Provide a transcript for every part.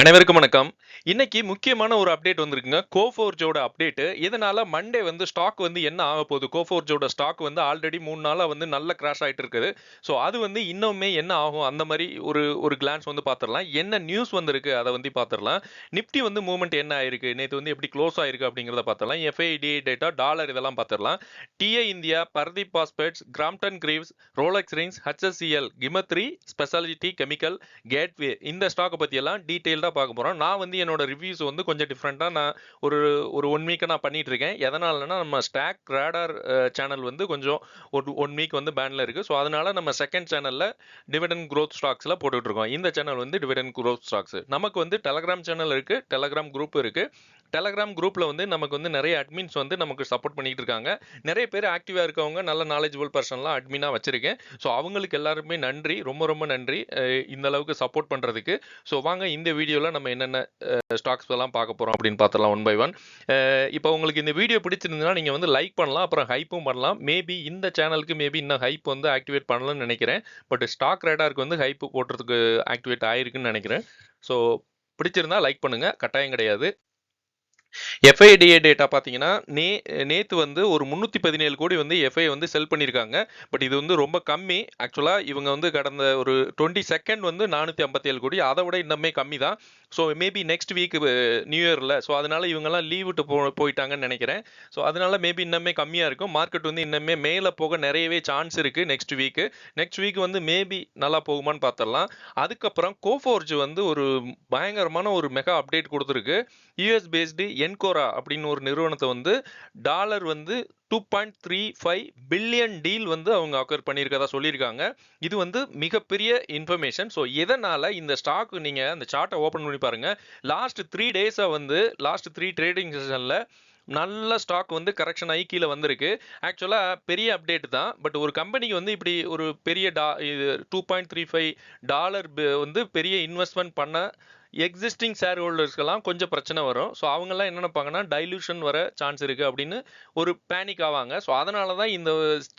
அனைவருக்கும் வணக்கம். இன்னைக்கு முக்கியமான ஒரு அப்டேட் வந்திருக்குங்க. கோஃபோர்ஜோட அப்டேட். இதனால மண்டே வந்து ஸ்டாக் வந்து என்ன ஆகப்போகுது? கோஃபோர்ஜோட ஸ்டாக் வந்து ஆல்ரெடி 3 நாளா வந்து நல்ல கிராஷ் ஆயிட்டு இருக்குது. ஸோ அது வந்து இன்னுமே என்ன ஆகும்? அந்த மாரி ஒரு ஒரு கிளான்ஸ் வந்து பார்த்துரலாம். என்ன நியூஸ் வந்திருக்கு? அத வந்து பார்த்துரலாம். நிஃப்டி வந்து மூவ்மெண்ட் என்ன ஆயிருக்கு? நேத்து வந்து எப்படி க்ளோஸ் ஆயிருக்கு அப்படிங்கிறத பார்த்துரலாம். எஃப்ஐடிஐ டேட்டா, டாலர் இதெல்லாம் பார்த்துரலாம். DA India, Paradeep phosphates, Crompton Greaves, Rolex Rings, HSCL, Himadri, speciality chemical, gateway இந்த ஸ்டாக்க பத்தி எல்லாம் டீடைல்டா பார்க்க போறோம். நான் வந்து என்னோட ரிவ்யூஸ் வந்து கொஞ்சம் டிஃபரெண்டா நான் ஒரு ஒரு 1 வீக்கா நான் பண்ணிட்டு இருக்கேன். எதனாலன்னா நம்ம ஸ்டாக் ரேடார் சேனல் வந்து கொஞ்சம் ஒரு 1 வீக் வந்து பேன்ல இருக்கு. ஸோ அதனால நம்ம செகண்ட் சேனல்ல டிவிடெண்ட் குரோத் ஸ்டாக்ஸ்ல போட்டுட்டு இருக்கோம். இந்த சேனல் வந்து டிவிடெண்ட் குரோத் ஸ்டாக்ஸ். நமக்கு வந்து டெலகிராம் சேனல் இருக்கு, டெலகிராம் குரூப் இருக்கு. டெலகிராம் குரூப்ல வந்து நமக்கு வந்து நிறைய அட்மின்ஸ் வந்து நமக்கு சப்போர்ட் பண்ணிட்டு இருக்காங்க. நிறைய பேர் ஆக்டிவா இருக்கவங்க நல்ல நாலேஜபிள் பர்சன்லாம் அட்மினா வச்சிருக்கேன். ஸோ அவங்களுக்கு எல்லாருமே நன்றி. ரொம்ப ரொம்ப நன்றி. இந்த அளவுக்கு சப்போர்ட் பண்றதுக்கு. ஸோ வாங்க இந்த வீடியோல நம்ம என்னென்ன ஸ்டாக்ஸ் எல்லாம் பார்க்க போறோம் அப்படின்னு பார்த்தலாம் ஒன் பை ஒன். இப்போ உங்களுக்கு இந்த வீடியோ பிடிச்சிருந்ததுன்னா நீங்க வந்து லைக் பண்ணலாம், அப்புறம் ஹைப்பும் பண்ணலாம். மேபி இந்த சேனலுக்கு மேபி இன்னும் ஹைப் வந்து ஆக்டிவேட் பண்ணலன்னு நினைக்கிறேன். பட் ஸ்டாக் ரேடாருக்கு வந்து ஹைப் போடுறதுக்கு ஆக்டிவேட் ஆயிருக்குன்னு நினைக்கிறேன். ஸோ பிடிச்சிருந்தா லைக் பண்ணுங்க, கட்டாயம் கிடையாது. எஃப்ஐடிஏ டேட்டா பார்த்தீங்கன்னா, நேத்து வந்து ஒரு 317 கோடி வந்து எஃப்ஐ வந்து செல் பண்ணியிருக்காங்க. பட் இது வந்து ரொம்ப கம்மி. ஆக்சுவலா இவங்க வந்து கடந்த ஒரு 22nd வந்து 457 கோடி. அத விட இன்னுமே கம்மி தான். So maybe next week new இயர்ல. ஸோ அதனால இவங்கலாம் லீவ் விட்டு போயிட்டாங்கன்னு நெனைக்கிறேன். ஸோ அதனால மேபி இன்னுமே கம்மியா இருக்கும். மார்க்கெட் வந்து இன்னுமே மேல போக நெறையவே சான்ஸ் இருக்கு நெக்ஸ்ட் வீக். நெக்ஸ்ட் வீக் வந்து மேபி நல்லா போகுமான்னு பார்த்துடலாம். அதுக்கப்புறம் கோஃபோர்ஜ் வந்து ஒரு பயங்கரமான ஒரு மெகா அப்டேட் குடுத்திருக்கு. யுஎஸ் பேஸ்டு என்கோரா அப்படின்னு ஒரு நிறுவனத்தை வந்து டாலர் வந்து 2.35 பில்லியன் டீல் வந்து அவங்க அக்வயர் பண்ணியிருக்கதா சொல்லியிருக்காங்க. இது வந்து மிகப்பெரிய இன்ஃபர்மேஷன். ஸோ எதனால இந்த ஸ்டாக் நீங்க அந்த சார்ட்டை ஓப்பன் பண்ணி பாருங்க. லாஸ்ட் 3 டேஸா வந்து லாஸ்ட் 3 ட்ரேடிங் செஷன்ல நல்ல ஸ்டாக் வந்து கரெக்ஷன் ஆகி கீழே வந்திருக்கு. ஆக்சுவலா பெரிய அப்டேட் தான். பட் ஒரு கம்பெனிக்கு வந்து இப்படி ஒரு பெரிய இது 2.35 டாலர் வந்து பெரிய இன்வெஸ்ட்மெண்ட் பண்ண எக்ஸிஸ்டிங் ஷேர் ஹோல்டர்ஸ்க்கெல்லாம் கொஞ்சம் பிரச்சனை வரும். ஸோ அவங்கெல்லாம் என்ன நினைப்பாங்கன்னா டைலூஷன் வர சான்ஸ் இருக்கு அப்படின்னு ஒரு பேனிக் ஆவாங்க. ஸோ அதனால தான் இந்த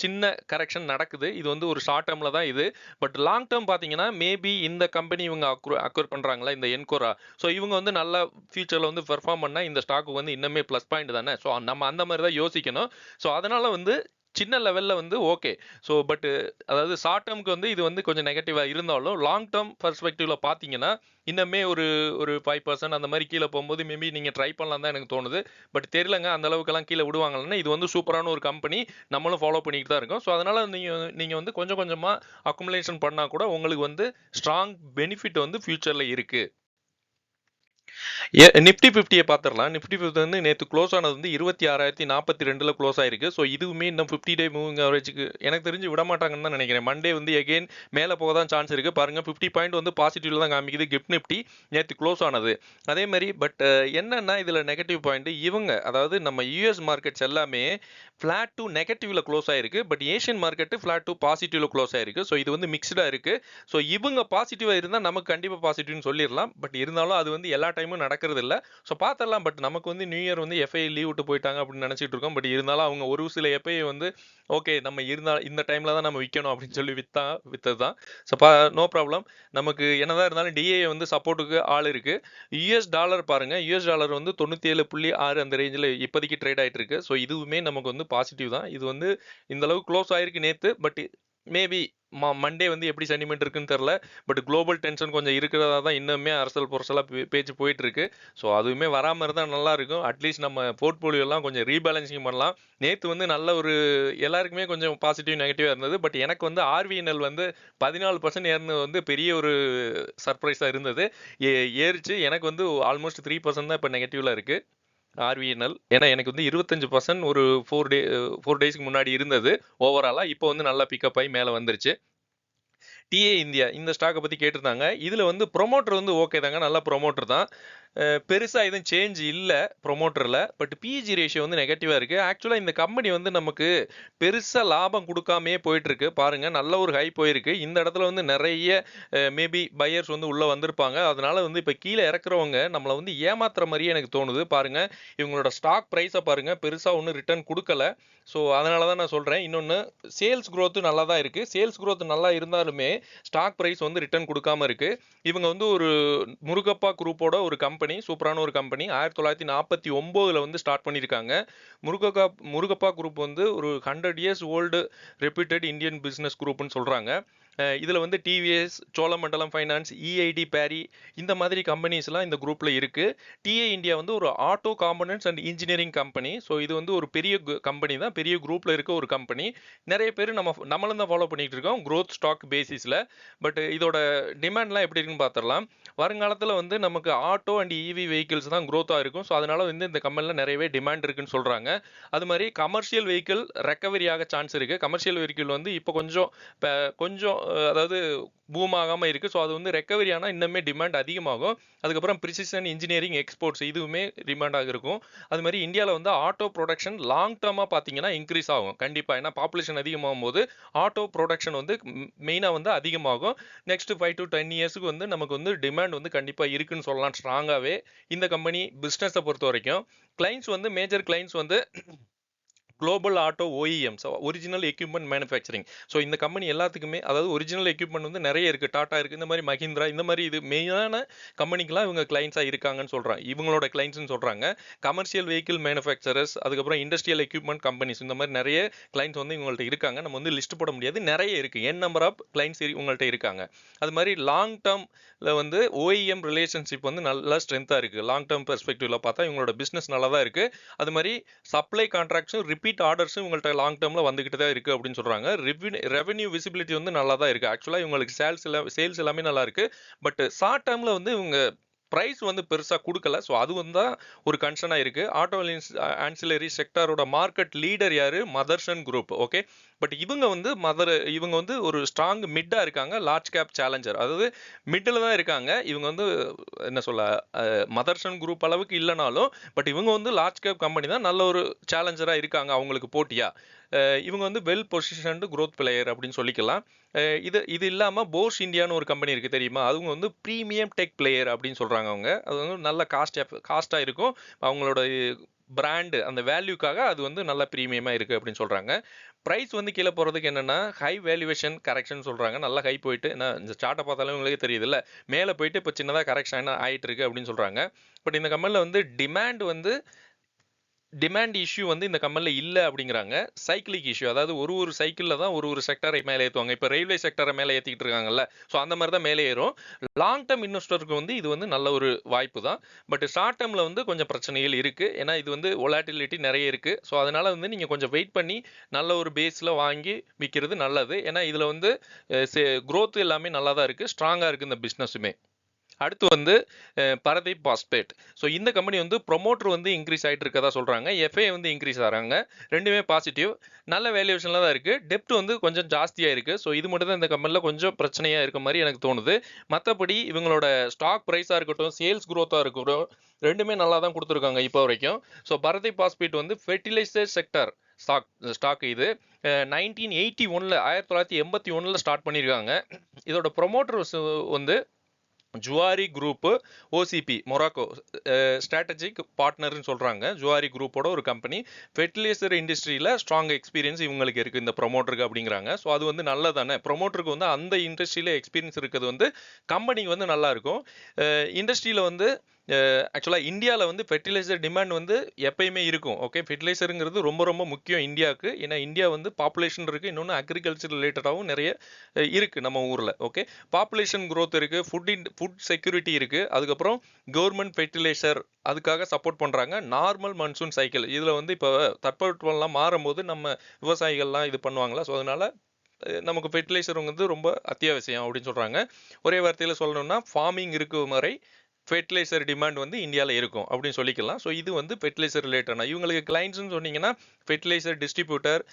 சின்ன கரெக்ஷன் நடக்குது. இது வந்து ஒரு ஷார்ட் டேர்ம்ல தான் இது. பட் லாங் டேர்ம் பார்த்தீங்கன்னா மேபி இந்த கம்பெனி இவங்க அக்வயர் பண்றாங்களா இந்த என்கோரா. ஸோ இவங்க வந்து நல்லா ஃபியூச்சர்ல வந்து பெர்ஃபார்ம் பண்ணா இந்த ஸ்டாக் வந்து இன்னுமே ப்ளஸ் பாயிண்ட் தானே. ஸோ நம்ம அந்த மாதிரி தான் யோசிக்கணும். ஸோ அதனால வந்து சின்ன லெவல்ல வந்து ஓகே. ஸோ பட் அதாவது ஷார்ட் டேர்ம்க்கு வந்து இது வந்து கொஞ்சம் நெகட்டிவா இருந்தாலும் லாங் டேர்ம் பெர்ஸ்பெக்டிவ்ல பார்த்தீங்கன்னா இன்னுமே ஒரு ஒரு 5% அந்த மாதிரி கீழே போகும்போது மேபி நீங்க ட்ரை பண்ணலாம் தான் எனக்கு தோணுது. பட் தெரியலங்க அந்த அளவுக்குலாம் கீழே விடுவாங்களான்னு. இது வந்து சூப்பரான ஒரு கம்பெனி. நம்மளும் ஃபாலோ பண்ணிட்டு தான் இருக்கோம். ஸோ அதனால நீங்க நீங்க வந்து கொஞ்சம் கொஞ்சமா அக்குமுலேஷன் பண்ணா கூட உங்களுக்கு வந்து ஸ்ட்ராங் பெனிஃபிட் வந்து ஃபியூச்சர்ல இருக்கு. நிஃப்டி 50 பார்த்துடலாம். நிஃப்டி 50 வந்து நேத்து க்ளோஸ் ஆனது வந்து 26,042ல க்ளோஸ் ஆயிருக்கு. ஸோ இதுவுமே இன்னும் 50 டே மூவிங் ஆவரேஜ்க்கு எனக்கு தெரிஞ்சு விடமாட்டாங்கன்னு தான் நினைக்கிறேன். மண்டே வந்து எகைன் மேல போக தான் சான்ஸ் இருக்கு. பாருங்க 50 பாயிண்ட் வந்து பாசிட்டிவ்ல தான் காமிக்குது கிஃப்ட் நிஃப்டி நேத்து க்ளோஸ் ஆனது. அதே மாதிரி பட் என்னன்னா இதுல நெகட்டிவ் பாயிண்ட் இவங்க அதாவது நம்ம யுஎஸ் மார்க்கெட்ஸ் எல்லாமே ஃபிளாட் டு நெகட்டிவ்ல க்ளோஸ் ஆயிருக்கு. But Asian market flat to பாசிட்டிவ்ல க்ளோஸ் ஆயிருக்கு. ஸோ இது வந்து மிக்ஸ்டா இருக்கு. ஸோ இவங்க பாசிட்டிவா இருந்தா நமக்கு கண்டிப்பா பாசிட்டிவ்னு சொல்லிடலாம். பட் இருந்தாலும் அது வந்து எல்லா டைமும் நடக்கிறது இல்ல. ஸோ பார்த்துடலாம். பட் நமக்கு வந்து நியூ இயர் வந்து எஃப்ஐ லீவ் விட்டு போயிட்டாங்க அப்படின்னு நினைச்சிட்டு இருக்கோம். பட் இருந்தாலும் அவங்க ஒரு சில எஃப்ஐ வந்து ஓகே நம்ம இருந்தா இந்த டைம்ல தான் நம்ம விற்கணும் அப்படின்னு சொல்லி வித்தது தான். So no problem. நமக்கு என்னதான் இருந்தாலும் டிஏ வந்து சப்போர்ட்டுக்கு ஆள் இருக்கு. யுஎஸ் டாலர் பாருங்க. யுஎஸ் டாலர் வந்து 97.6 அந்த ரேஞ்சில் இப்போதைக்கு ட்ரேட் ஆயிட்டு இருக்கு. ஸோ இதுவுமே நமக்கு வந்து பாசிட்டிவ் தான். இது வந்து இந்த அளவுக்கு க்ளோஸ் ஆயிருக்கு நேத்து. பட் மேபி மண்டே வந்து எப்படி சென்டிமெண்ட் இருக்குன்னு தெரியல. பட் குளோபல் டென்ஷன் கொஞ்சம் இருக்கிறதா தான் இன்னுமே அரசல் புரசலா பேச்சு போயிட்டு இருக்கு. ஸோ அதுவுமே வராமல் இருந்தால் நல்லா இருக்கும். அட்லீஸ்ட் நம்ம போர்ட்போலியோலாம் கொஞ்சம் ரீபேலன்சிங் பண்ணலாம். நேற்று வந்து நல்ல ஒரு எல்லாருக்குமே கொஞ்சம் பாசிட்டிவ் நெகட்டிவாக இருந்தது. பட் எனக்கு வந்து ஆர்விஎன்எல் வந்து 14% ஏறினது வந்து பெரிய ஒரு சர்ப்ரைஸாக இருந்தது. ஏறிச்சு. எனக்கு வந்து ஆல்மோஸ்ட் 3% தான் இப்போ நெகட்டிவ்ல இருக்கு ஆர்விஎன்எல். ஏன்னா எனக்கு வந்து 25% ஒரு 4 டேஸ்க்கு முன்னாடி இருந்தது ஓவராலா. இப்போ வந்து நல்லா பிக்கப் ஆகி மேலே வந்துருச்சு. டிஏ இந்தியா இந்த ஸ்டாக்கை பற்றி கேட்டிருந்தாங்க. இதில் வந்து ப்ரொமோட்டர் வந்து ஓகே தாங்க, நல்ல ப்ரொமோட்டர் தான். பெருசா எதுவும் சேஞ்ச் இல்ல ப்ரொமோட்டர்ல. பட் பிஇஜி ரேஷியோ வந்து நெகட்டிவா இருக்கு. ஆக்சுவலா இந்த கம்பெனி வந்து நமக்கு பெருசா லாபம் குடுக்காமயே போயிட்டு இருக்கு. பாருங்க நல்ல ஒரு ஹை போயிருக்கு. இந்த இடத்துல வந்து நெறைய மேபி பையர்ஸ் வந்து உள்ள வந்திருப்பாங்க. அதனால வந்து இப்ப கீழ இறக்குறவங்க நம்மள வந்து ஏமாத்துற மாரியே எனக்கு தோணுது. பாருங்க இவங்களோட ஸ்டாக் பிரைஸ பாருங்க. பெருசா ஒண்ணும் ரிட்டர்ன் குடுக்கல. ஸோ அதனால தான் நான் சொல்றேன். இன்னொன்னு சேல்ஸ் குரோத் நல்லா தான் இருக்கு. சேல்ஸ் குரோத் நல்லா இருந்தாலுமே ஸ்டாக் பிரைஸ் வந்து ரிட்டர்ன் குடுக்காம இருக்கு. இவங்க வந்து ஒரு முருகப்பா குரூப்போட ஒரு கம்பெனி, சூப்பரான ஒரு கம்பெனி. 1949ல வந்து ஸ்டார்ட் பண்ணியிருக்காங்க. முருகக்கா முருகப்பா குரூப் வந்து ஒரு 100 years old reputed Indian business குரூப்னு சொல்றாங்க. இதுல வந்து டிவிஎஸ், சோழமண்டலம் ஃபைனான்ஸ், இஐடி பேரி இந்த மாதிரி கம்பெனிஸ்லாம் இந்த குரூப்ல இருக்கு. டிஏ இந்தியா வந்து ஒரு auto components and engineering company. So இது வந்து ஒரு பெரிய கம்பெனி தான். பெரிய குரூப்ல இருக்க ஒரு கம்பெனி. நிறைய பேர் நம்மளும் தான் ஃபாலோ பண்ணிட்டு இருக்கோம். growth ஸ்டாக் பேசிஸ்ல. பட் இதோட டிமாண்ட்லாம் எப்படி இருக்குன்னு பார்த்துடலாம். வருங்காலத்துல வந்து நமக்கு ஆட்டோ அண்ட் இவி வெஹிக்கிள்ஸ் தான் growth-ஆ இருக்கும். ஸோ அதனால வந்து இந்த கம்பெனில நிறையவே டிமாண்ட் இருக்குன்னு சொல்றாங்க. அது மாதிரி கமர்ஷியல் வெஹிக்கிள் ரெக்கவரி ஆக சான்ஸ் இருக்கு. கமர்ஷியல் வெஹிக்கிள் வந்து இப்போ கொஞ்சம் அதாவது பூம் ஆகாம இருக்கு. ஸோ அது வந்து ரெக்கவரி ஆனா இன்னுமே டிமாண்ட் அதிகமாகும். அதுக்கப்புறம் பிரிசிஷன் இன்ஜினியரிங் எக்ஸ்போர்ட்ஸ் இதுவுமே டிமாண்டாக இருக்கும். அது மாதிரி இந்தியாவில் வந்து ஆட்டோ ப்ரொடக்ஷன் லாங் டேர்மா பார்த்தீங்கன்னா இன்க்ரீஸ் ஆகும் கண்டிப்பா. ஏன்னா பாப்புலேஷன் அதிகமாகும் போது ஆட்டோ ப்ரொடக்ஷன் வந்து மெயினா வந்து அதிகமாகும். நெக்ஸ்ட் 5 to 10 இயர்ஸ்க்கு வந்து நமக்கு வந்து டிமாண்ட் வந்து கண்டிப்பா இருக்குன்னு சொல்லலாம் ஸ்ட்ராங்காவே. இந்த கம்பெனி பிசினஸை பொறுத்த வரைக்கும் கிளைண்ட்ஸ் வந்து மேஜர் கிளைண்ட்ஸ் வந்து global auto OEMs original equipment manufacturing. So இந்த கம்பெனி எல்லாத்துக்குமே அதாவது ஒரிஜினல் எக்யூப்மெண்ட் வந்து நிறைய இருக்கு. டாடா இருக்கு, இந்த மாதிரி மஹிந்திரா, இந்த மாதிரி இது மெயினான கம்பெனிக்கெல்லாம் இவங்க கிளைண்ட்ஸா இருக்காங்கன்னு சொல்றாங்க. இவங்களோட கிளைண்ட்ஸ்னு சொல்றாங்க. கமர்ஷியல் வெஹிக்கிள் மேனுஃபேக்சரர்ஸ், அதுக்கப்புறம் இண்டஸ்ட்ரியல் எக்யூப்மெண்ட் கம்பெனிஸ், இந்த மாதிரி நிறைய கிளைண்ட்ஸ் வந்து இவங்கள்ட்ட இருக்காங்க. நம்ம வந்து லிஸ்ட் போட முடியாது, நிறைய இருக்கு. என் நம்பர் ஆஃப் கிளைண்ட்ஸ் உங்கள்ட்ட இருக்காங்க. அது மாதிரி லாங் டேர்ம்ல வந்து ஓஇஎம் ரிலேஷன்ஷிப் வந்து நல்லா ஸ்ட்ரென்த்தா இருக்கு. லாங் டேர்ம் பெர்ஸ்பெக்டிவ்ல பார்த்தா இவங்களோட பிசினஸ் நல்லா தான் இருக்கு. அது மாதிரி சப்ளை கான்ட்ராக்ட்ஸும் ரிப்பீட் ஆர்டர்ஸும் உங்கள்ட்ட லாங் டேர்ம்ல வந்துகிட்டு தான் இருக்கு அப்படின்னு சொல்றாங்க. ரெவென்யூ விசிபிலிட்டி வந்து நல்லா தான் இருக்கு. ஆக்சுவலா இவங்களுக்கு சேல்ஸ் எல்லாமே நல்லா இருக்கு. பட் ஷார்ட் டேர்ம்ல வந்து இவங்க பிரைஸ் வந்து பெருசா கொடுக்கல. ஸோ அது வந்து தான் ஒரு கன்சர்னா இருக்கு. ஆட்டோ ஆன்சிலரி செக்டாரோட மார்க்கெட் லீடர் யாரு? மதர்சன் குரூப். ஓகே. பட் இவங்க வந்து ஒரு ஸ்ட்ராங் மிட்டா இருக்காங்க. லார்ஜ் கேப் சேலஞ்சர், அதாவது மிடில் தான் இருக்காங்க. இவங்க வந்து என்ன சொல்ல மதர்சன் குரூப் அளவுக்கு இல்லைனாலும் பட் இவங்க வந்து லார்ஜ் கேப் கம்பெனி தான். நல்ல ஒரு சேலஞ்சரா இருக்காங்க அவங்களுக்கு போட்டியா. இவங்க வந்து வெல் பொசிஷன்டு growth பிளேயர் அப்படின்னு சொல்லிக்கலாம். இது இது இல்லாம போஷ் இந்தியான்னு ஒரு கம்பெனி இருக்கு தெரியுமா? அவங்க வந்து பிரீமியம் டெக் பிளேயர் அப்படின்னு சொல்றாங்க அவங்க. அது வந்து நல்ல காஸ்டா இருக்கும். அவங்களோட பிராண்ட் அந்த வேல்யூக்காக அது வந்து நல்ல பிரீமியமா இருக்கு அப்படின்னு சொல்றாங்க. பிரைஸ் வந்து கீழே போறதுக்கு என்னன்னா ஹை வேல்யூவேஷன் கரெக்ஷன் சொல்றாங்க. நல்லா ஹை போயிட்டு இந்த சார்ட்டை பார்த்தாலும் உங்களுக்கு தெரியுது இல்ல, மேலே போயிட்டு இப்போ சின்னதாக கரெக்ஷன் ஆயிட்டு இருக்கு அப்படின்னு சொல்றாங்க. பட் இந்த கம்பெனில வந்து டிமாண்ட் இஷ்யூ வந்து இந்த கம்பெனில இல்ல அப்படிங்கிறாங்க. சைக்கிளிக் இஷ்யூ, அதாவது ஒரு சைக்கிள்ல தான் ஒரு செக்டரை மேலே ஏற்றுவாங்க. இப்போ ரயில்வே செக்டரை மேலே ஏற்றிக்கிட்டு இருக்காங்கல்ல, ஸோ அந்த மாதிரி தான் மேலே ஏறும். லாங் டேர்ம் இன்வெஸ்டருக்கு வந்து இது வந்து நல்ல ஒரு வாய்ப்பு தான். பட் ஷார்ட் டேர்ம்ல வந்து கொஞ்சம் பிரச்சனைகள் இருக்கு. ஏன்னா இது வந்து ஒலாட்டிலிட்டி நிறைய இருக்கு. ஸோ அதனால வந்து நீங்க கொஞ்சம் வெயிட் பண்ணி நல்ல ஒரு பேஸ்ல வாங்கி விற்கிறது நல்லது. ஏன்னா இதுல வந்து growth எல்லாமே நல்லா தான் இருக்கு, ஸ்ட்ராங்கா இருக்கு இந்த பிசினஸுமே. அடுத்து வந்து பரதீப் பாஸ்பேட். ஸோ இந்த கம்பெனி வந்து ப்ரொமோட்டர் வந்து இன்க்ரீஸ் ஆகிட்டு இருக்கதா சொல்றாங்க. எஃப்ஏ வந்து இன்க்ரீஸ் ஆகிறாங்க. ரெண்டுமே பாசிட்டிவ். நல்ல வேல்யூவேஷன்ல தான் இருக்கு. டெப்ட் வந்து கொஞ்சம் ஜாஸ்தியா இருக்கு. ஸோ இது மட்டும் தான் இந்த கம்பெனில கொஞ்சம் பிரச்சனையா இருக்க மாதிரி எனக்கு தோணுது. மற்றபடி இவங்களோட ஸ்டாக் ப்ரைஸா இருக்கட்டும், சேல்ஸ் growth-ஆ இருக்கட்டும், ரெண்டுமே நல்லா தான் கொடுத்துருக்காங்க இப்போ வரைக்கும். ஸோ பரதீப் பாஸ்பேட் வந்து ஃபெர்டிலைசர் செக்டர் ஸ்டாக் இது 1981ல ஸ்டார்ட் பண்ணியிருக்காங்க. இதோட ப்ரொமோட்டர் வந்து Zuari group, OCP Morocco strategic பார்ட்னர்னு சொல்றாங்க. ஜுவாரி குரூப்போட ஒரு கம்பெனி. ஃபெர்டிலைசர் இண்டஸ்ட்ரியில ஸ்ட்ராங் எக்ஸ்பீரியன்ஸ் இவங்களுக்கு இருக்கு இந்த ப்ரொமோட்டருக்கு அப்படிங்கிறாங்க. ஸோ அது வந்து நல்லதானே. ப்ரொமோட்டருக்கு வந்து அந்த இண்டஸ்ட்ரியில எக்ஸ்பீரியன்ஸ் இருக்கிறது வந்து கம்பெனிக்கு வந்து நல்லா இருக்கும். இண்டஸ்ட்ரியில வந்து ஆக்சுவலாக இந்தியாவில் வந்து ஃபெர்டிலைசர் டிமாண்ட் வந்து எப்பயுமே இருக்கும். ஓகே, ஃபெர்டிலைசருங்கிறது ரொம்ப ரொம்ப முக்கியம் இந்தியாவுக்கு. ஏன்னா இந்தியா வந்து பாப்புலேஷன் இருக்குது, இன்னொன்று அக்ரிகல்ச்சர் ரிலேட்டடாகவும் நிறைய இருக்குது நம்ம ஊரில். ஓகே, பாப்புலேஷன் growth இருக்குது, ஃபுட் செக்யூரிட்டி இருக்குது, அதுக்கப்புறம் கவர்மெண்ட் ஃபெர்டிலைசர் அதுக்காக சப்போர்ட் பண்ணுறாங்க. நார்மல் மன்சூன் சைக்கிள் இதில் வந்து இப்போ தட்பவெப்பம்லாம் மாறும்போது நம்ம விவசாயிகள்லாம் இது பண்ணுவாங்களா. ஸோ அதனால நமக்கு ஃபெர்டிலைசர் வந்து ரொம்ப அத்தியாவசியம் அப்படின்னு சொல்கிறாங்க. ஒரே வார்த்தையில் சொல்லணும்னா ஃபார்மிங் இருக்கும் வரை ஃபெர்டிலைசர் டிமாண்ட் வந்து இந்தியாவில் இருக்கும் அப்படின்னு சொல்லிக்கலாம். ஸோ இது வந்து ஃபெர்டிலைசர் ரிலேட்டட்னா இவங்களுக்கு கிளைண்ட்ஸ்னு சொன்னீங்கன்னா ஃபெர்டிலைசர் டிஸ்ட்ரிபியூட்டர்,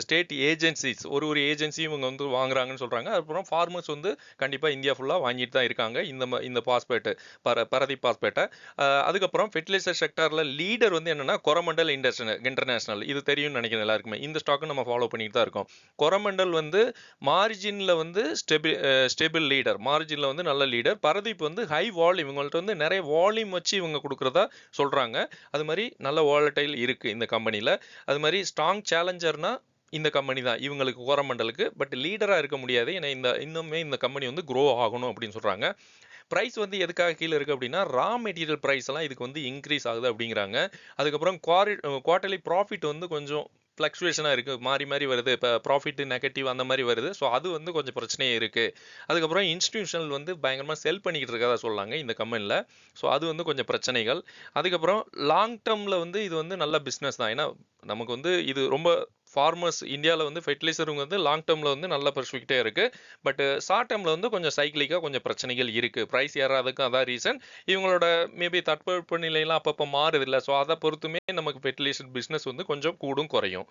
ஸ்டேட் ஏஜென்சிஸ் ஒரு ஏஜென்சியும் இவங்க வந்து வாங்குறாங்கன்னு சொல்கிறாங்க. அப்புறம் ஃபார்மர்ஸ் வந்து கண்டிப்பாக இந்தியா ஃபுல்லாக வாங்கிட்டு தான் இருக்காங்க இந்த பாஸ்பேட்டு, பரதீப் பாஸ்பேட்டை. அதுக்கப்புறம் ஃபெர்டிலைசர் செக்டாரில் லீடர் வந்து என்னென்னா கொரமண்டல் இன்டர்நேஷனல். இது தெரியும்னு நினைக்கிறேன் எல்லாருக்குமே. இந்த ஸ்டாக்கும் நம்ம ஃபாலோ பண்ணிட்டு தான் இருக்கோம். கொரமண்டல் வந்து மார்ஜினில் வந்து ஸ்டேபிள் லீடர், மார்ஜினில் வந்து நல்ல லீடர். பரதீப் வந்து ஹை வால்யூம், இவங்கள்ட்ட வந்து நிறைய வால்யூம் வச்சு இவங்க கொடுக்குறதா சொல்கிறாங்க. அது மாதிரி நல்ல வாலடைல் இருக்குது இந்த கம்பெனியில். அது மாதிரி ஸ்ட்ராங் சேலஞ்சர்னா இந்த கம்பெனி தான் இவங்களுக்கு கோரமண்டலுக்கு. பட் லீடராக இருக்க முடியாது, ஏன்னா இன்னுமே இந்த கம்பெனி வந்து க்ரோ ஆகணும் அப்படின்னு சொல்கிறாங்க. ப்ரைஸ் வந்து எதுக்காக கீழே இருக்குது அப்படின்னா ரா மெட்டீரியல் ப்ரைஸ் எல்லாம் இதுக்கு வந்து இன்க்ரீஸ் ஆகுது அப்படிங்கிறாங்க. அதுக்கப்புறம் குவார்ட்டர்லி ப்ராஃபிட் வந்து கொஞ்சம் ஃப்ளக்சுவேஷனாக இருக்குது, மாறி மாறி வருது. இப்போ ப்ராஃபிட் நெகட்டிவ் அந்த மாதிரி வருது. ஸோ அது வந்து கொஞ்சம் பிரச்சனையே இருக்குது. அதுக்கப்புறம் இன்ஸ்டிடியூஷனல் வந்து பயங்கரமாக செல் பண்ணிக்கிட்டு இருக்கதா சொல்லாங்க இந்த கம்பெனியில். ஸோ அது வந்து கொஞ்சம் பிரச்சனைகள். அதுக்கப்புறம் லாங் டேர்மில் வந்து இது வந்து நல்ல பிஸ்னஸ் தான். ஏன்னா நமக்கு வந்து இது ரொம்ப ஃபார்மர்ஸ் இந்தியாவில் வந்து ஃபெர்டிலைசர் வந்து லாங் டேர்மில் வந்து நல்லா பரிசுக்கிட்டே இருக்குது. பட் ஷார்ட் டேர்மில் வந்து கொஞ்சம் சைக்கிளிக்காக கொஞ்சம் பிரச்சனைகள் இருக்குது. ப்ரைஸ் ஏறாததுக்கு அதான் ரீசன். இவங்களோட மேபி தட்பவெப்ப நிலையெல்லாம் அப்பப்போ மாறுது இல்லை. ஸோ அதை பொறுத்துமே நமக்கு ஃபெர்டிலைசர் பிஸ்னஸ் வந்து கொஞ்சம் கூடும் குறையும்.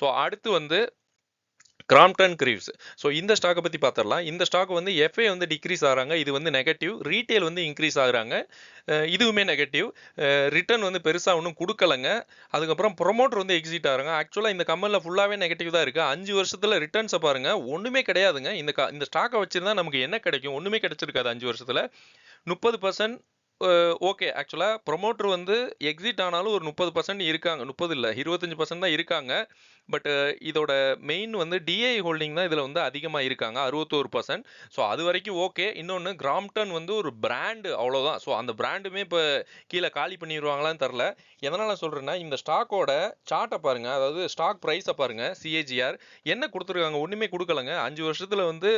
ஸோ அடுத்து வந்து கிராம்ப்டன் கிரீவ்ஸ். ஸோ இந்த ஸ்டாக்கை பற்றி பார்த்துடலாம். இந்த ஸ்டாக் வந்து எஃப்ஏ வந்து டிக்ரீஸ் ஆகிறாங்க, இது வந்து நெகட்டிவ். ரீட்டைல் வந்து இன்க்ரீஸ் ஆகுறாங்க, இதுவுமே நெகட்டிவ். ரிட்டர்ன் வந்து பெருசாக ஒன்றும் கொடுக்கலங்க. அதுக்கப்புறம் ப்ரொமோட்டர் வந்து எக்ஸிட் ஆகிறாங்க. ஆக்சுவலாக இந்த கம்பெனியில் ஃபுல்லாகவே நெகட்டிவ் தான் இருக்குது. 5 வருஷத்தில் ரிட்டர்ன்ஸை பாருங்கள், ஒன்றுமே கிடையாதுங்க. இந்த ஸ்டாக்கை வச்சுருந்தா நமக்கு என்ன கிடைக்கும்? ஒன்றுமே கிடைச்சிருக்காது 5 வருஷத்தில். 30% ஓகே. ஆக்சுவலாக ப்ரொமோட்டர் வந்து எக்ஸிட் ஆனாலும் ஒரு 30% இருக்காங்க. 30 இல்லை, 25% தான் இருக்காங்க. பட் இதோட மெயின் வந்து டிஐ ஹோல்டிங் தான் இதில் வந்து அதிகமாக இருக்காங்க, 61%. ஸோ அது வரைக்கும் ஓகே. இன்னொன்று கிராம்ப்டன் வந்து ஒரு பிராண்டு, அவ்வளோதான். ஸோ அந்த பிராண்டுமே இப்போ கீழே காலி பண்ணிடுவாங்களான்னு தெரில. எதனால் சொல்கிறேன்னா இந்த ஸ்டாக்கோட சார்ட்டை பாருங்கள், அதாவது ஸ்டாக் ப்ரைஸை பாருங்கள், சிஏஜிஆர் என்ன கொடுத்துருக்காங்க? ஒன்றுமே கொடுக்கலங்க. 5 வருஷத்தில் வந்து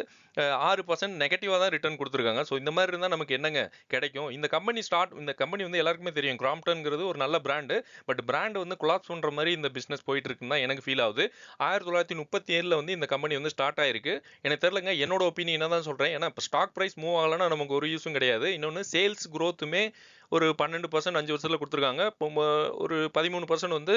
6% நெகட்டிவாக தான் ரிட்டர்ன் கொடுத்துருக்காங்க. ஸோ இந்த மாதிரி இருந்தால் நமக்கு என்னங்க கிடைக்கும்? இந்த கம்பெனி வந்து எல்லாருக்குமே தெரியும், கிராம்ப்டன்ங்கிறது ஒரு நல்ல பிராண்டு. பட் பிராண்டு வந்து கொலாப்ஸ் பண்ணுற மாதிரி இந்த பிஸ்னஸ் போயிட்டு இருக்குன்னு தான் எனக்கு ஃபீல் ஆகுது. 1937 வந்து இந்த கம்பெனி வந்து ஸ்டார்ட் ஆயிருக்கு. எனக்கு தெரியலங்க, என்னோட ஒப்பீனியனாக தான் சொல்கிறேன். ஏன்னா இப்போ ஸ்டாக் ப்ரைஸ் மூவ் ஆகலைன்னா நமக்கு ஒரு யூஸும் கிடையாது. இன்னொன்று சேல்ஸ் க்ரோத்துமே ஒரு 12% 5 வருஷத்தில் கொடுத்துருக்காங்க. இப்போ ஒரு 13% வந்து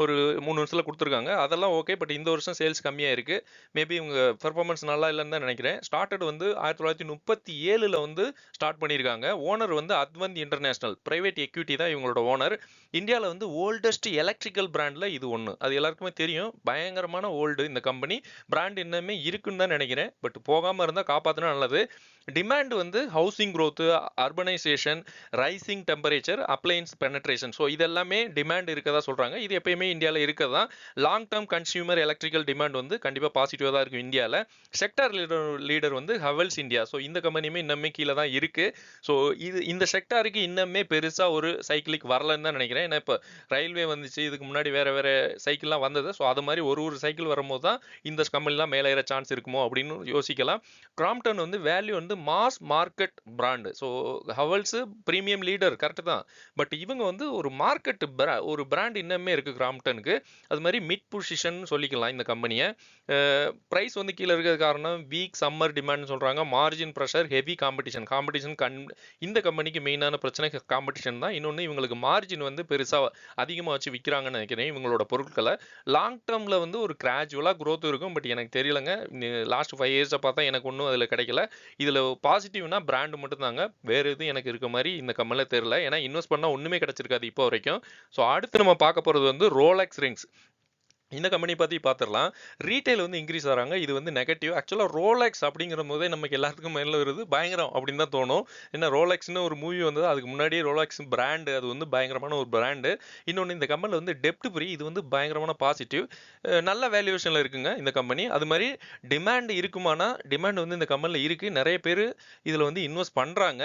ஒரு 3 வருஷத்தில் கொடுத்துருக்காங்க. அதெல்லாம் ஓகே. பட் இந்த வருஷம் சேல்ஸ் கம்மியாக இருக்குது. மேபி இவங்க பெர்ஃபார்மன்ஸ் நல்லா இல்லைன்னு தான் நினைக்கிறேன். ஸ்டார்டட் வந்து 1937 வந்து ஸ்டார்ட் பண்ணியிருக்காங்க. ஓனர் வந்து அத்வந்த் இன்டர்நேஷனல் பிரைவேட் எக்யூட்டி தான் இவங்களோட ஓனர். இந்தியாவில் வந்து ஓல்டஸ்ட் எலக்ட்ரிக்கல் பிராண்டில் இது ஒன்று. அது எல்லாருக்குமே தெரியும். பயங்கரமான ஓல்டு இந்த கம்பெனி. பிராண்ட் இன்னுமே இருக்குன்னு தான் நினைக்கிறேன். பட் போகாமல் இருந்தால் காப்பாற்றினா நல்லது. டிமாண்ட் வந்து housing growth, urbanisation, rising temperature, appliance penetration. So இதெல்லாமே டிமாண்ட் இருக்கதா சொல்கிறாங்க. இது எப்பயுமே இந்தியாவில் இருக்கிறது தான். Long term consumer electrical demand வந்து கண்டிப்பாக பாசிட்டிவாக தான் இருக்கும் இந்தியாவில். செக்டார் லீடர் வந்து ஹவெல்ஸ் இந்தியா. ஸோ இந்த கம்பெனியுமே இன்னுமே கீழே தான் இருக்குது. ஸோ இந்த செக்டாருக்கு இன்னுமே பெருசாக ஒரு சைக்கிளிக் வரலன்னு தான் நினைக்கிறேன். ஏன்னா இப்போ ரயில்வே வந்துச்சு, இதுக்கு முன்னாடி வேறு வேறு சைக்கிள்லாம் வந்தது. ஸோ அது மாதிரி ஒரு சைக்கிள் வரும்போது தான் இந்த கம்பெனிலாம் மேலே ஏற சான்ஸ் இருக்குமோ அப்படின்னு யோசிக்கலாம். கிராம்ப்டன் வந்து வேல்யூ வந்து mass market brand. So Havells premium leader correct தான். பட் இவங்க வந்து ஒரு மார்க்கெட் ஒரு பிராண்ட் இன்னுமே இருக்குது கிராம்ப்டனுக்கு. அது மாதிரி மிட் பொசிஷன் சொல்லிக்கலாம் இந்த கம்பெனியை. ப்ரைஸ் வந்து கீழே இருக்கிறது காரணம் வீக் சம்மர் டிமாண்ட் சொல்கிறாங்க. Margin pressure, heavy competition. இந்த கம்பெனிக்கு மெயினான பிரச்சனை காம்படிஷன் தான். இன்னொன்று இவங்களுக்கு மார்ஜின் வந்து பெருசாக அதிகமாக வச்சு விற்கிறாங்கன்னு நினைக்கிறேன் இவங்களோட பொருட்களை. லாங் டேர்மில் வந்து ஒரு கிராஜுவலாக க்ரோத் இருக்கும். பட் எனக்கு தெரியலங்க, லாஸ்ட் 5 இயர்ஸை பார்த்தா எனக்கு ஒன்றும் அதில் கிடைக்கல. இதில் பாசிட்டிவ்னா பிராண்டு மட்டும்தாங்க, வேறு எதுவும் எனக்கு இருக்க மாதிரி இந்த கம்பெனியில் தெரியல. ஏன்னா இன்வெஸ்ட் பண்ணால் ஒன்றுமே கிடைச்சிருக்காது இப்போ வரைக்கும். ஸோ அடுத்து நம்ம பார்க்க போகிறது வந்து ரோலெக்ஸ் ரிங்ஸ். இந்த கம்பெனி பற்றி பார்த்துடலாம். ரீட்டைல் வந்து இன்க்ரீஸ் ஆகிறாங்க, இது வந்து நெகட்டிவ். ஆக்சுவலாக ரோலெக்ஸ் அப்படிங்கிற போதே நமக்கு எல்லாத்துக்கும் மேலே வருது பயங்கரம் அப்படின்னு தான் தோணும். ஏன்னா ரோலெக்ஸ்னு ஒரு மூவி வந்தது, அதுக்கு முன்னாடியே ரோலெக்ஸ் பிராண்டு, அது வந்து பயங்கரமான ஒரு பிராண்டு. இன்னொன்று இந்த கம்பெனியில் வந்து டெப்ட் ஃப்ரீ, இது வந்து பயங்கரமான பாசிட்டிவ். நல்ல வேல்யூவேஷனில் இருக்குங்க இந்த கம்பெனி. அது மாதிரி டிமாண்ட் இருக்குமானா டிமாண்ட் வந்து இந்த கம்பெனியில் இருக்குது. நிறைய பேர் இதில் வந்து இன்வெஸ்ட் பண்ணுறாங்க.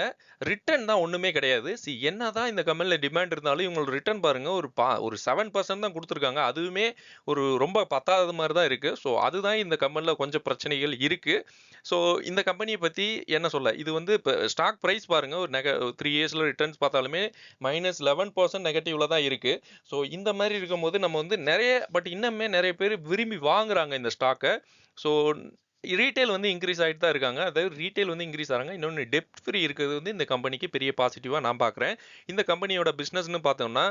ரிட்டர்ன் தான் ஒன்றுமே கிடையாது. என்ன தான் இந்த கம்பெனியில் டிமாண்ட் இருந்தாலும் இவங்களோட ரிட்டர்ன் பாருங்கள், ஒரு 7% தான் கொடுத்துருக்காங்க. அதுவுமே ஒரு ரொம்ப பத்தாதது மாதிரி தான் இருக்கு. ஸோ அதுதான் இந்த கம்பெனில கொஞ்சம் பிரச்சனைகள் இருக்கு. ஸோ இந்த கம்பெனியை பற்றி என்ன சொல்ல, இது வந்து இப்போ ஸ்டாக் ப்ரைஸ் பாருங்க, ஒரு 3 இயர்ஸில் ரிட்டர்ன்ஸ் பார்த்தாலுமே -11% நெகட்டிவ்ல தான் இருக்கு. ஸோ இந்த மாதிரி இருக்கும்போது நம்ம வந்து இன்னுமே நிறைய பேர் விரும்பி வாங்குறாங்க இந்த ஸ்டாக்கை. ஸோ ரீட்டைல் வந்து இன்க்ரீஸ் ஆயிட்டு தான் இருக்காங்க. அதாவது ரீட்டைல் வந்து இன்க்ரீஸ் ஆறாங்க. இன்னொன்னு டெப்ட் ஃப்ரீ இருக்கிறது வந்து இந்த கம்பெனிக்கு பெரிய பாசிட்டிவா நான் பார்க்குறேன். இந்த கம்பெனியோட பிசினஸ்ன்னு பார்த்தோம்னா,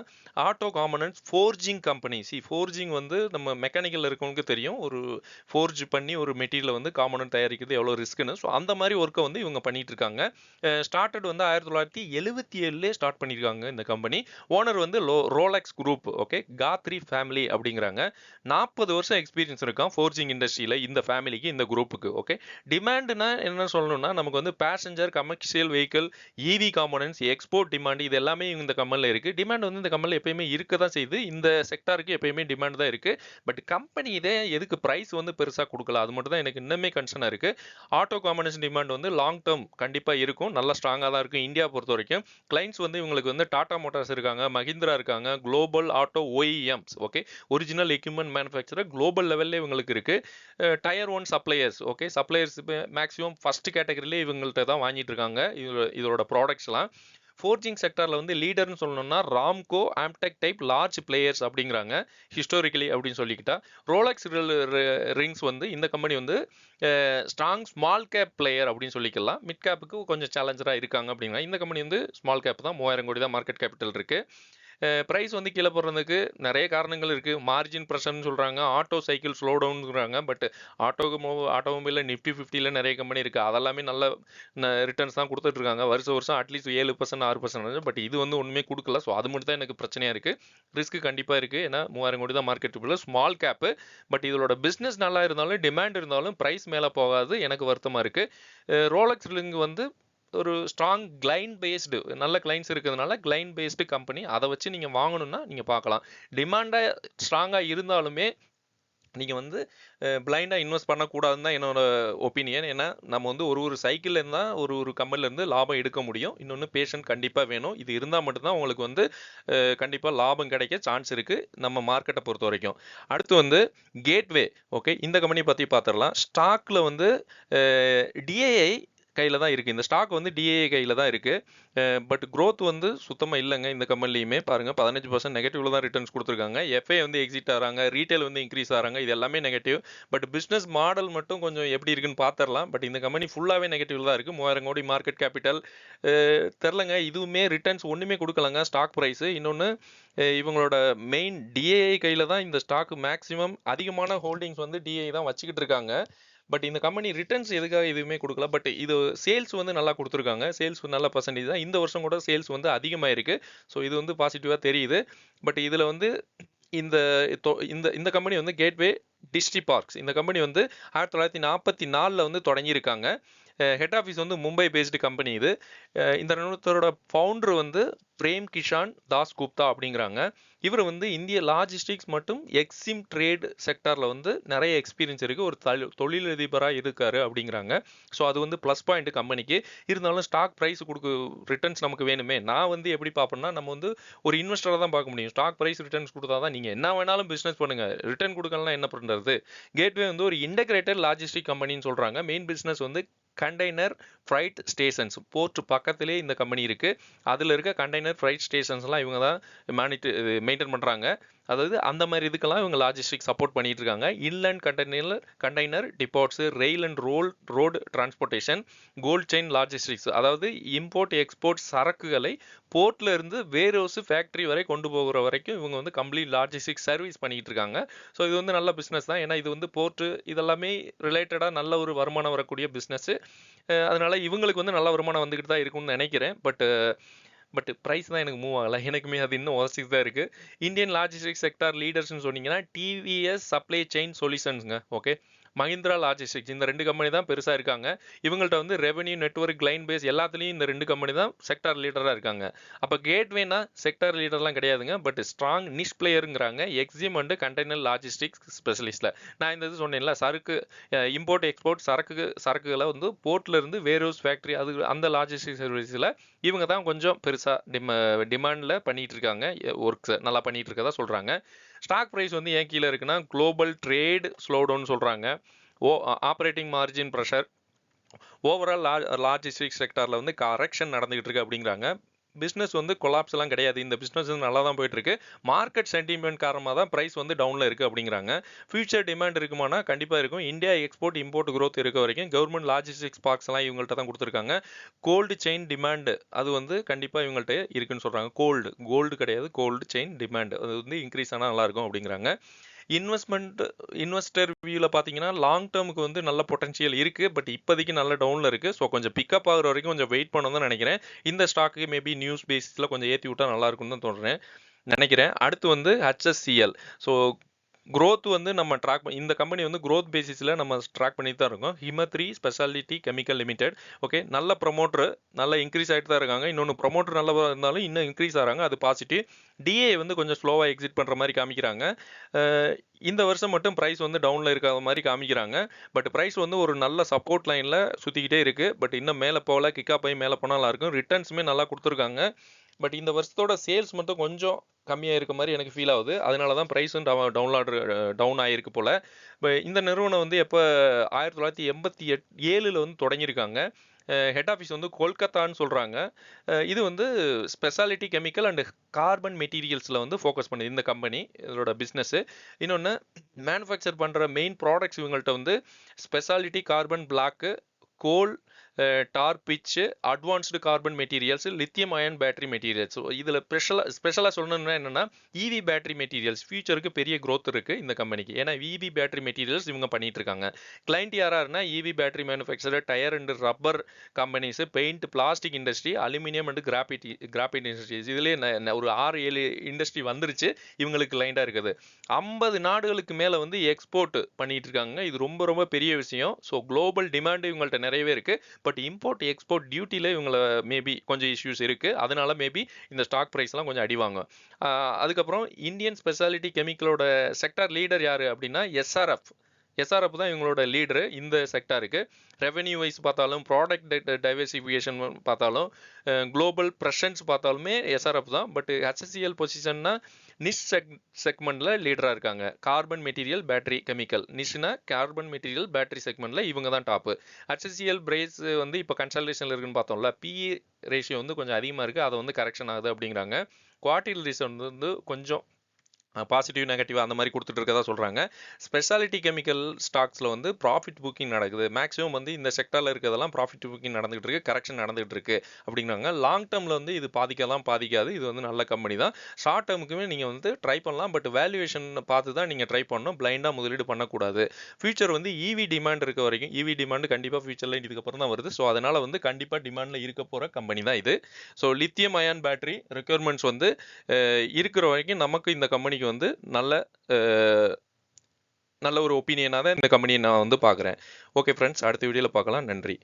auto components forging company. Forging வந்து நம்ம மெக்கானிக்கல்ல இருக்கவங்களுக்கு தெரியும். ஒரு ஃபோர்ஜ் பண்ணி ஒரு மெட்டீரியல வந்து காம்போனன்ட் தயாரிக்கிறது எவ்வளோ ரிஸ்க்ன்னு. ஸோ அந்த மாரி ஒர்க்க வந்து இவங்க பண்ணிட்டு இருக்காங்க. ஸ்டார்ட்டட் வந்து 1977லயே ஸ்டார்ட் பண்ணியிருக்காங்க இந்த கம்பெனி. ஓனர் வந்து Rolex group. Okay. Khatri family அப்படிங்கிறாங்க. 40 வருஷம் எக்ஸ்பீரியன்ஸ் இருக்கான் ஃபோர்ஜிங் இண்டஸ்ட்ரியில இந்த ஃபேமிலிக்கு, இந்த குரூப்புக்கு. ஓகே. டிமாண்ட்னா என்ன சொல்லணும்னா, நமக்கு வந்து passenger, commercial vehicle, EV components, export demand இது எல்லாமே இந்த கம்பெனில இருக்கு. டிமாண்ட் வந்து இந்த கம்பெனில எப்பயுமே இருக்க தான் செய்யுது. இந்த செக்டாருக்கு எப்பயுமே டிமாண்ட் தான் இருக்கு. பட் கம்பெனி இதே எதுக்கு பிரைஸ் வந்து பெருசா கொடுக்கல, அது மட்டும் தான் எனக்கு இன்னுமே கன்சர்னா இருக்கு. ஆட்டோ காம்போனன்ட்ஸ் டிமாண்ட் வந்து லாங் டேர்ம் கண்டிப்பா இருக்கும். நல்லா ஸ்ட்ராங்கா தான் இருக்கும் இந்தியா பொறுத்த வரைக்கும். கிளைண்ட்ஸ் வந்து இவங்களுக்கு வந்து டாடா மோட்டார்ஸ் இருக்காங்க, மஹிந்திரா இருக்காங்க, global auto OEMs. Okay. Original equipment manufacturer global லெவல்ல இவங்களுக்கு இருக்கு. Tyre 1 suppliers. Okay. Suppliers maximum first கேட்டகரியிலே இவங்கள்ட்ட தான் வாங்கிட்டு இருக்காங்க இதோட ப்ராடக்ட்ஸ்லாம். ஃபோர்ஜிங் செக்டார்ல வந்து லீடர்னு சொல்லணும்னா Ramco, Amtech type large players அப்படிங்கிறாங்க. ஹிஸ்டாரிக்கலி அப்படின்னு சொல்லிக்கிட்டா ரோலக்ஸ் ரிங்ஸ் வந்து இந்த கம்பெனி வந்து ஸ்ட்ராங் ஸ்மால் கேப் பிளேயர் அப்படின்னு சொல்லிக்கலாம். மிட் கேப்புக்கு கொஞ்சம் சேலஞ்சரா இருக்காங்க அப்படின்னா இந்த கம்பெனி வந்து ஸ்மால் கேப் தான். 3000 கோடி தான் மார்க்கெட் கேபிட்டல் இருக்கு. பிரைஸ் வந்து கீழே போடுறதுக்கு நிறைய காரணங்கள் இருக்கு. மார்ஜின் ப்ரெஷர்னு சொல்றாங்க, ஆட்டோ சைக்கிள் ஸ்லோ டவுன்ங்கிறாங்க. பட் ஆட்டோமொபைல்ல நிஃப்டி 50ல நிறைய கம்பெனி இருக்கு. அதெல்லாமே நல்ல ரிட்டர்ன்ஸ் தான் கொடுத்துட்டு இருக்காங்க. வருஷம் வருஷம் அட்லீஸ்ட் 7% 6%. பட் இது வந்து ஒண்ணுமே கொடுக்கல. ஸோ அது மட்டும் தான் எனக்கு பிரச்சனையா இருக்கு. ரிஸ்க் கண்டிப்பா இருக்கு. ஏன்னா 3000 கோடி தான் மார்க்கெட் உள்ள ஸ்மால் கேப். பட் இதோட பிசினஸ் நல்லா இருந்தாலும் டிமாண்ட் இருந்தாலும் பிரைஸ் மேல போகாது. எனக்கு வருத்தமா இருக்கு. ரோலக்ஸ் ரிங் வந்து ஒரு ஸ்ட்ராங் கிளைண்ட் பேஸ்டு நல்ல கிளைண்ட்ஸ் இருக்கிறதுனால கிளைண்ட் பேஸ்டு கம்பெனி. அதை வச்சு நீங்க வாங்கணும்னா நீங்க பார்க்கலாம். டிமாண்டா ஸ்ட்ராங்கா இருந்தாலுமே நீங்க வந்து பிளைண்டா இன்வெஸ்ட் பண்ணக்கூடாதுன்னு தான் என்னோட ஒப்பீனியன். ஏன்னா நம்ம வந்து ஒரு சைக்கிள்ல இருந்தா ஒரு கம்பெனில இருந்து லாபம் எடுக்க முடியும். இன்னொன்று பேஷன் கண்டிப்பா வேணும். இது இருந்தா மட்டும்தான் உங்களுக்கு வந்து கண்டிப்பா லாபம் கிடைக்க சான்ஸ் இருக்கு நம்ம மார்க்கெட்டை பொறுத்த வரைக்கும். அடுத்து வந்து கேட்வே. ஓகே. இந்த கம்பெனி பத்தி பார்த்துடலாம். ஸ்டாக்ல வந்து டிஏஐ கையில தான் இருக்கு. இந்த ஸ்டாக் வந்து டிஏஐ கையில தான் இருக்கு. பட் growth வந்து சுத்தமா இல்லைங்க இந்த கம்பெனிலையுமே. பாருங்க 15% நெகட்டிவ்ல தான் ரிட்டர்ன்ஸ் கொடுத்துருக்காங்க. எஃப்ஐ வந்து எக்ஸிட் ஆறாங்க, ரீட்டைல் வந்து இன்க்ரீஸ் ஆறாங்க. இது எல்லாமே நெகட்டிவ். பட் பிசினஸ் மாடல் மட்டும் கொஞ்சம் எப்படி இருக்குன்னு பார்த்துடலாம். பட் இந்த கம்பெனி ஃபுல்லாவே நெகட்டிவ்ல தான் இருக்கு. 3000 கோடி மார்க்கெட் கேபிட்டல். தெரிலங்க, இதுவுமே ரிட்டர்ன்ஸ் ஒண்ணுமே கொடுக்கலங்க ஸ்டாக் பிரைஸ். இன்னொன்னு இவங்களோட மெயின் டிஏஐ கையில தான் இந்த ஸ்டாக் மேக்ஸிமம் அதிகமான ஹோல்டிங்ஸ் வந்து டிஏஐ தான் வச்சுக்கிட்டு இருக்காங்க. பட் இந்த கம்பெனி ரிட்டர்ன்ஸ் எதுக்காக எதுவுமே கொடுக்கல. பட் இது சேல்ஸ் வந்து நல்லா கொடுத்துருக்காங்க. சேல்ஸ் நல்ல பர்சன்டேஜ் தான். இந்த வருஷம் கூட சேல்ஸ் வந்து அதிகமாயிருக்கு. ஸோ இது வந்து பாசிட்டிவா தெரியுது. பட் இதுல வந்து இந்த இந்த இந்த கம்பெனி வந்து கேட்வே டிஸ்ட்ரி பார்க்ஸ். இந்த கம்பெனி வந்து 1944ல வந்து தொடங்கியிருக்காங்க. ஹெட் ஆஃபீஸ் வந்து மும்பை பேஸ்டு கம்பெனி இது. இந்த நிறுவனத்தோட ஃபவுண்டர் வந்து பிரேம் கிஷான் தாஸ் குப்தா அப்படிங்கிறாங்க. இவர் வந்து இந்திய லாஜிஸ்டிக்ஸ் மற்றும் எக்ஸிம் ட்ரேட் செக்டார்ல வந்து நிறைய எக்ஸ்பீரியன்ஸ் இருக்கு. ஒரு தொழிலதிபராக இருக்காரு அப்படிங்கிறாங்க. ஸோ அது வந்து ப்ளஸ் பாயிண்ட் கம்பெனிக்கு. இருந்தாலும் ஸ்டாக் ப்ரைஸ் ரிட்டர்ன்ஸ் நமக்கு வேணுமே. நான் வந்து எப்படி பார்ப்பேன்னா, நம்ம வந்து ஒரு இன்வெஸ்டராக தான் பார்க்க முடியும். ஸ்டாக் ப்ரைஸ் ரிட்டர்ன்ஸ் கொடுத்தா தான் நீங்க என்ன வேணாலும் பிசினஸ் பண்ணுங்க. ரிட்டர்ன் கொடுக்கலாம் என்ன பண்றது. கேட்வே வந்து ஒரு இன்டகிரேட்டட் லாஜிஸ்டிக் கம்பெனின்னு சொல்றாங்க. மெயின் பிசினஸ் வந்து கண்டெய்னர் ஃப்ரைட் ஸ்டேஷன்ஸ். போர்ட் பக்கத்திலே இந்த கம்பெனி இருக்கு. அதுல இருக்க கண்டெய்னர் ஃப்ரைட் ஸ்டேஷன்ஸ்லாம் இவங்க தான் மெயின்டைன் பண்றாங்க. அதாவது அந்த மாதிரி இதுக்கெல்லாம் இவங்க லாஜிஸ்டிக் சப்போர்ட் பண்ணிட்டு இருக்காங்க. Inland container depots, rail and road transportation, cold chain logistics. அதாவது இம்போர்ட் எக்ஸ்போர்ட் சரக்குகளை போர்ட்ல இருந்து வேர் ஹவுஸ் ஃபேக்டரி வரை கொண்டு போகிற வரைக்கும் இவங்க வந்து கம்ப்ளீட் லாஜிஸ்டிக் சர்வீஸ் பண்ணிட்டு இருக்காங்க. ஸோ இது வந்து நல்ல பிசினஸ் தான். ஏன்னா இது வந்து போர்ட் இதெல்லாமே ரிலேட்டடா நல்ல ஒரு வருமானம் வரக்கூடிய பிசினஸ். அதனால இவங்களுக்கு வந்து நல்ல வருமானம் வந்துகிட்டு தான் இருக்கும்னு நினைக்கிறேன். பட் பிரைஸ் தான் எனக்கு மூவ் ஆகல. எனக்குமே அது இன்னும் உதச்சிட்டு தான் இருக்கு. இந்தியன் லாஜிஸ்டிக் செக்டார் லீடர்ஸ்னு சொன்னீங்கன்னா டிவிஎஸ் சப்ளை செயின் சொல்யூஷன்ஸ்ங்க. ஓகே. மஹிந்திரா லாஜிஸ்டிக்ஸ். இந்த 2 கம்பெனி தான் பெருசா இருக்காங்க. இவங்கள்ட்ட வந்து ரெவென்யூ, நெட்வொர்க், கிளைண்ட் பேஸ் எல்லாத்துலயும் இந்த 2 கம்பெனி தான் செக்டார் லீடரா இருக்காங்க. அப்ப கேட்வேனா செக்டார் லீடர்லாம் கிடையாதுங்க. பட் ஸ்ட்ராங் நிஷ் பிளேயருங்கிறாங்க. எக்ஸிம் அண்ட் கண்டெய்னர் லாஜிஸ்டிக்ஸ் ஸ்பெஷலிஸ்ட்ல. நான் இந்த இது சொன்னேன்ல, சரக்கு இம்போர்ட் எக்ஸ்போர்ட் சரக்குகளை வந்து போர்ட்ல இருந்து வேர் ஹவுஸ் ஃபேக்டரி அது அந்த லாஜிஸ்டிக் சர்வீஸ்ல இவங்க தான் கொஞ்சம் பெருசா டிமாண்ட்ல பண்ணிட்டு இருக்காங்க. ஒர்க்ஸ் நல்லா பண்ணிட்டு இருக்கதா சொல்றாங்க. ஸ்டாக் பிரைஸ் வந்து ஏன் கீழே இருக்குன்னா குளோபல் ட்ரேட் ஸ்லோடவுன் சொல்றாங்க. Operating margin pressure, overall logistic செக்டார்ல வந்து கரெக்ஷன் நடந்துகிட்டு இருக்கு அப்படிங்கிறாங்க. பிஸ்னஸ் வந்து கொலாப்ஸ் எல்லாம் கிடையாது. இந்த பிஸ்னஸ் வந்து நல்லா தான் போயிட்டு இருக்கு. மார்க்கெட் சென்டிமெண்ட் காரணமாக தான் பிரைஸ் வந்து டவுன்ல இருக்கு அப்படிங்கிறாங்க. ஃபியூச்சர் டிமாண்ட் இருக்குமானா கண்டிப்பா இருக்கும். இந்தியா எக்ஸ்போர்ட் இம்போர்ட் growth இருக்க வரைக்கும் கவர்மெண்ட் லாஜிஸ்டிக்ஸ் பார்க்ஸ் எல்லாம் இவங்கள்ட்ட தான் கொடுத்துருக்காங்க. கோல்டு செயின் டிமாண்ட் அது வந்து கண்டிப்பா இவங்கள்ட்ட இருக்குன்னு சொல்றாங்க. கோல்டு கிடையாது, கோல்டு செயின் டிமாண்ட் அது வந்து இன்க்ரீஸ் ஆனா நல்லா இருக்கும் அப்படிங்கிறாங்க. இன்வெஸ்டர் வியூவில் பார்த்தீங்கன்னா லாங் டேர்முக்கு வந்து நல்ல பொட்டன்ஷியல் இருக்குது. பட் இப்போதைக்கு நல்ல டவுனில் இருக்குது. ஸோ கொஞ்சம் பிக்கப் ஆகிற வரைக்கும் கொஞ்சம் வெயிட் பண்ணணும் தான் நினைக்கிறேன். இந்த ஸ்டாக்கு மேபி நியூஸ் பேசிஸில் கொஞ்சம் ஏற்றி விட்டால் நல்லா இருக்கும்னு தான் நினைக்கிறேன். அடுத்து வந்து HSCL. ஸோ growth வந்து நம்ம இந்த கம்பெனி வந்து growth பேசிஸில் நம்ம ட்ராக் பண்ணிட்டு தான் இருக்கோம். ஹிமத்ரி ஸ்பெஷாலிட்டி கெமிக்கல் லிமிடெட். ஓகே, நல்ல ப்ரொமோட்டர் நல்லா இன்க்ரீஸ் ஆகிட்டு தான் இருக்காங்க. இன்னொன்று ப்ரொமோட்டர் நல்லா இருந்தாலும் இன்னும் இன்க்ரீஸ் ஆகிறாங்க, அது பாசிட்டிவ். டிஏ வந்து கொஞ்சம் ஸ்லோவாக எக்ஸிட் பண்ணுற மாதிரி காமிக்கிறாங்க. இந்த வருஷம் மட்டும் ப்ரைஸ் வந்து டவுனில் இருக்காத மாதிரி காமிக்கிறாங்க. பட் ப்ரைஸ் வந்து ஒரு நல்ல சப்போர்ட் லைனில் சுற்றிக்கிட்டே இருக்குது. பட் இன்னும் மேலே போகல, கிக்கா போய் மேலே போனால் நல்லா இருக்கும். ரிட்டர்ன்ஸுமே நல்லா கொடுத்துருக்காங்க. பட் இந்த வருஷத்தோட சேல்ஸ் மட்டும் கொஞ்சம் கம்மியாக இருக்க மாதிரி எனக்கு ஃபீல் ஆகுது. அதனால தான் ப்ரைஸும் டவுன் ஆகிருக்கு போல். இப்போ இந்த நிறுவனம் வந்து எப்போ 1987 வந்து தொடங்கியிருக்காங்க. ஹெட் ஆஃபீஸ் வந்து கொல்கத்தான்னு சொல்கிறாங்க. இது வந்து ஸ்பெஷாலிட்டி கெமிக்கல் அண்ட் கார்பன் மெட்டீரியல்ஸில் வந்து ஃபோக்கஸ் பண்ணுது இந்த கம்பெனி, இதோட பிஸ்னஸ்ஸு. இன்னொன்று மேனுஃபேக்சர் பண்ணுற மெயின் ப்ராடக்ட்ஸ் இவங்கள்ட்ட வந்து specialty carbon black, coal, tar pitch, advanced carbon materials, lithium ion battery materials. இதில் ஸ்பெஷலாக சொல்லணும்னா என்னென்னா இவி பேட்டரி மெட்டீரியல்ஸ் ஃபியூச்சருக்கு பெரிய growth இருக்குது இந்த கம்பெனிக்கு. ஏன்னா இவி பேட்டரி மெட்டீரியல்ஸ் இவங்க பண்ணிட்டு இருக்காங்க. கிளைண்ட் யாராருன்னா EV battery manufacturer, tyre and rubber companies, paint, plastic industry, aluminium and graphite industries. இதுலேயே ஒரு 6-7 இண்டஸ்ட்ரி வந்துருச்சு இவங்களுக்கு கிளைண்டாக இருக்குது. 50 நாடுகளுக்கு மேலே வந்து எக்ஸ்போர்ட் பண்ணிட்டு இருக்காங்க. இது ரொம்ப ரொம்ப பெரிய விஷயம். ஸோ குளோபல் டிமாண்ட் இவங்கள்ட்ட நிறையவே இருக்குது. பட் இம்போர்ட் எக்ஸ்போர்ட் டியூட்டியில் இவங்களை மேபி கொஞ்சம் இஷ்யூஸ் இருக்குது. அதனால மேபி இந்த ஸ்டாக் ப்ரைஸ்லாம் கொஞ்சம் அடிவாங்க. அதுக்கப்புறம் இந்தியன் ஸ்பெஷாலிட்டி கெமிக்கலோட செக்டார் லீடர் யார் அப்படின்னா எஸ்ஆர்எஃப் தான் இவங்களோட லீடரு இந்த செக்டாருக்கு. ரெவென்யூ வைஸ் பார்த்தாலும், ப்ராடக்ட் டைவர்சிஃபிகேஷன் பார்த்தாலும், குளோபல் ப்ரெசன்ஸ் பார்த்தாலுமே எஸ்ஆர்எஃப் தான். பட் HSCL பொசிஷன்னா நிஷ் செக்மெண்ட்டில் லீடராக இருக்காங்க. கார்பன் மெட்டீரியல் பேட்டரி கெமிக்கல் நிஷ்னா கார்பன் மெட்டீரியல் பேட்டரி செக்மெண்ட்டில் இவங்க தான் டாப்பு. HSCL பிரைஸ் வந்து இப்போ கன்சல்டேஷனில் இருக்குன்னு பார்த்தோம்ல, PE ரேஷியோ வந்து கொஞ்சம் அதிகமாக இருக்குது, அதை வந்து கரெக்ஷன் ஆகுது அப்படிங்கிறாங்க. குவார்டர்லி ரிசல்ட் வந்து கொஞ்சம் பாசிட்டிவ் நெகட்டிவ் அந்த மாதிரி கொடுத்துட்டு இருக்கதா சொல்கிறாங்க. ஸ்பெஷாலிட்டி கெமிக்கல் ஸ்டாக்ஸில் வந்து ப்ராஃபிட் புக்கிங் நடக்குது. மேக்ஸிமம் வந்து இந்த செக்டரில் இருக்கிறதெல்லாம் ப்ராஃபிட் புக்கிங் நடந்துகிட்டு இருக்கு, கரெக்ஷன் நடந்துகிட்டு இருக்கு அப்படிங்கிறாங்க. லாங் டேர்மில் வந்து இது பாதிக்காது. இது வந்து நல்ல கம்பெனி தான். ஷார்ட் டேர்முக்குமே நீங்கள் வந்து ட்ரை பண்ணலாம். பட் வேல்யூவேஷன் பார்த்து தான் நீங்கள் ட்ரை பண்ணணும். பிளைண்டாக முதலீடு பண்ணக்கூடாது. ஃபியூச்சர் வந்து இவி டிமாண்ட் இருக்க வரைக்கும், இவி டிமாண்ட் கண்டிப்பாக ஃபியூச்சரில் இதுக்கப்புறம் தான் வருது. ஸோ அதனால் வந்து கண்டிப்பாக டிமாண்டில் இருக்க போகிற கம்பெனி தான் இது. So lithium ion battery requirements வந்து இருக்கிற வரைக்கும் நமக்கு இந்த கம்பெனிக்கு வந்து நல்ல ஒரு ஒப்பீனியனாக தான் இந்த கம்பெனியை நான் வந்து பார்க்குறேன். ஓகே ஃப்ரெண்ட்ஸ், அடுத்த வீடியோவில் பார்க்கலாம். நன்றி.